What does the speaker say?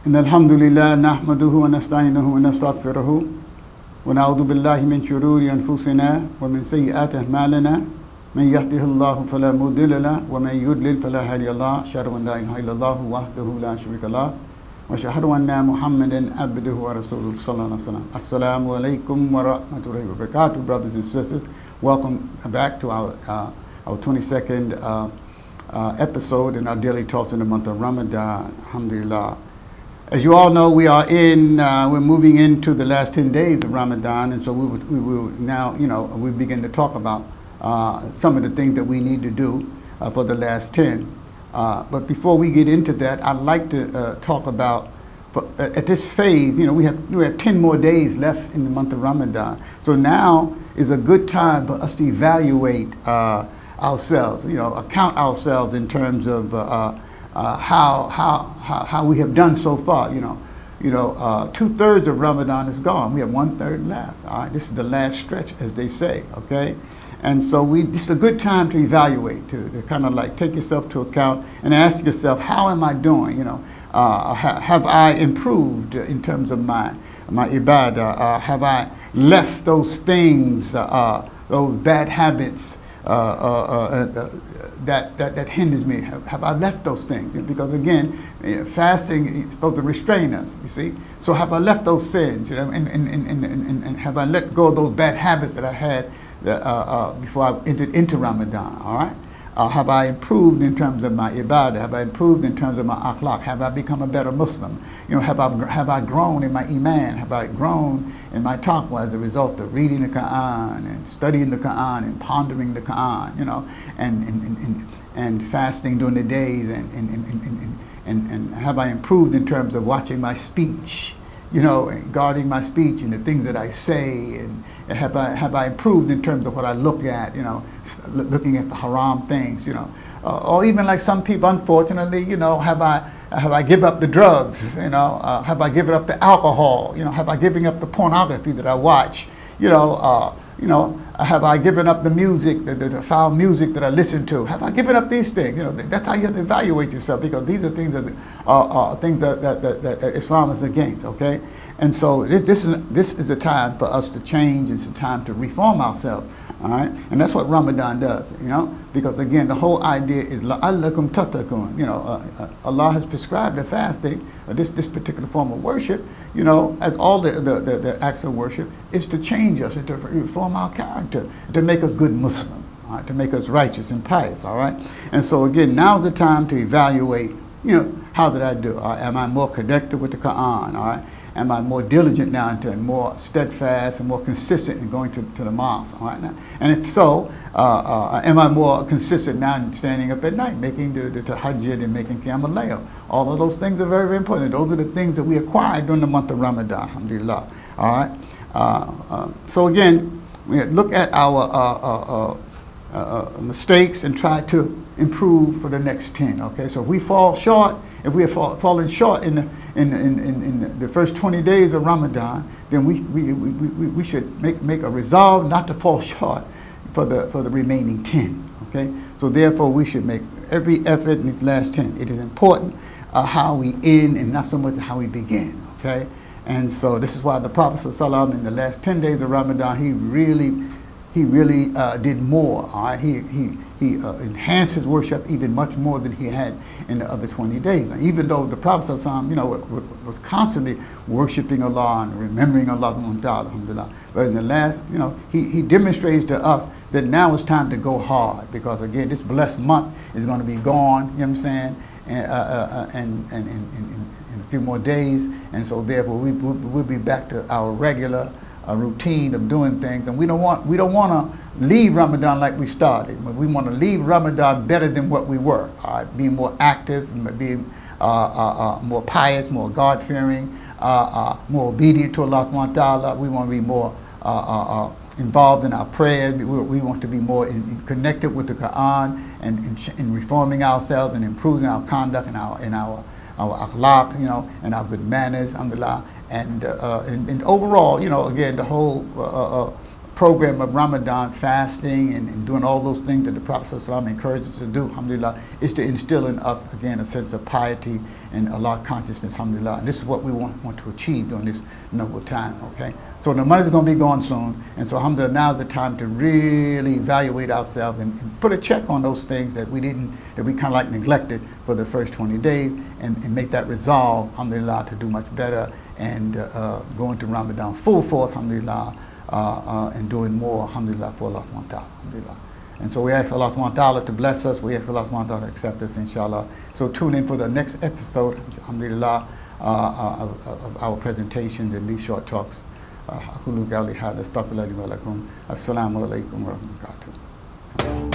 إن الحمد لله نحمده ونستعينه ونستغفره ونعوذ بالله من شرور أنفسنا ومن سيئات أعمالنا من يهده الله فلا مضل له ومن يضلل فلا هادي له أشهد أن لا إله إلا الله وحده لا شريك له وأشهد أن محمدا عبده ورسوله صلى الله عليه وسلم. Assalamu alaikum wa rahmatullahi wa barakatuh, brothers and sisters. Welcome back to our 22nd episode in our daily talks in the month of Ramadan. Alhamdulillah. As you all know, we're moving into the last 10 days of Ramadan, and so we will now, we begin to talk about some of the things that we need to do for the last 10. But before we get into that, I'd like to talk about, at this phase, we have 10 more days left in the month of Ramadan. So now is a good time for us to evaluate ourselves, account ourselves in terms of how we have done so far. 2/3 of Ramadan is gone. We have 1/3 left. All right, this is the last stretch, as they say. Okay, and so it's a good time to evaluate, to kind of like take yourself to account and ask yourself, how am I doing? Have I improved in terms of my ibadah? Have I left those things, those bad habits that hinders me? Have I left those things? Because again, fasting is supposed to restrain us, you see. So have I left those sins, and have I let go of those bad habits that I had before I entered into Ramadan, all right? Have I improved in terms of my ibadah? Have I improved in terms of my akhlaq? Have I become a better Muslim? Have I grown in my iman? Have I grown in my taqwa as a result of reading the Quran and studying the Quran and pondering the Quran, and fasting during the days, and have I improved in terms of watching my speech, and guarding my speech and the things that I say, and have I improved in terms of what I look at, looking at the haram things, or even like some people, unfortunately, have I given up the drugs, have I given up the alcohol, have I given up the pornography that I watch, have I given up the music, the foul music that I listen to? Have I given up these things? That's how you have to evaluate yourself, because these are things that Islam is against. Okay, and so this is a time for us to change. It's a time to reform ourselves. All right, and that's what Ramadan does. Because again, the whole idea is la'allakum tattaqun. Allah has prescribed the fasting, this particular form of worship, as all the acts of worship, is to change us and to reform our character, to make us good Muslim, all right, to make us righteous and pious, all right? And so again, now's the time to evaluate, how did I do? All right? Am I more connected with the Quran, all right? Am I more diligent now and more steadfast and more consistent in going to the mosque? All right, now? And if so, am I more consistent now in standing up at night, making the tahajjud and making qiyam al-layl? All of those things are very, very important. Those are the things that we acquired during the month of Ramadan, alhamdulillah. All right. So again, we look at our mistakes and try to improve for the next 10. Okay, so if we fall short, if we have fallen short in the first 20 days of Ramadan, then we should make a resolve not to fall short for the remaining 10. Okay, so therefore we should make every effort in these last 10. It is important how we end and not so much how we begin. Okay, and so this is why the Prophet ﷺ in the last 10 days of Ramadan, he really did more. All right? He enhanced his worship even much more than he had in the other 20 days. Now, even though the Prophet ﷺ, was constantly worshiping Allah and remembering Allah, alhamdulillah, but in the last, he demonstrates to us that now it's time to go hard, because again, this blessed month is going to be gone. You know what I'm saying? And in a few more days, and so therefore we'll be back to our regular routine of doing things, and we don't want to leave Ramadan like we started. We want to leave Ramadan better than what we were, being more active, being more pious, more God-fearing, more obedient to Allah subhanahu wa ta'ala. We want to be more involved in our prayers. We want to be more connected with the Quran and reforming ourselves and improving our conduct and our akhlaq, and our good manners, alhamdulillah. And overall, again, the whole program of Ramadan, fasting and doing all those things that the Prophet ﷺ encouraged us to do, alhamdulillah, is to instill in us, again, a sense of piety and Allah consciousness, alhamdulillah. And this is what we want to achieve during this noble time, okay? So the money's going to be gone soon, and so alhamdulillah, now is the time to really evaluate ourselves and put a check on those things that we kind of like neglected for the first 20 days and make that resolve, alhamdulillah, to do much better and go into Ramadan full force, alhamdulillah, and doing more, alhamdulillah, for Allah subhanahu wa ta'ala, alhamdulillah. And so we ask Allah subhanahu wa ta'ala to bless us. We ask Allah subhanahu wa ta'ala to accept us, inshallah. So tune in for the next episode, alhamdulillah, of our presentations and these short talks. Assalamu alaikum wa rahmatullahi wa barakatuh.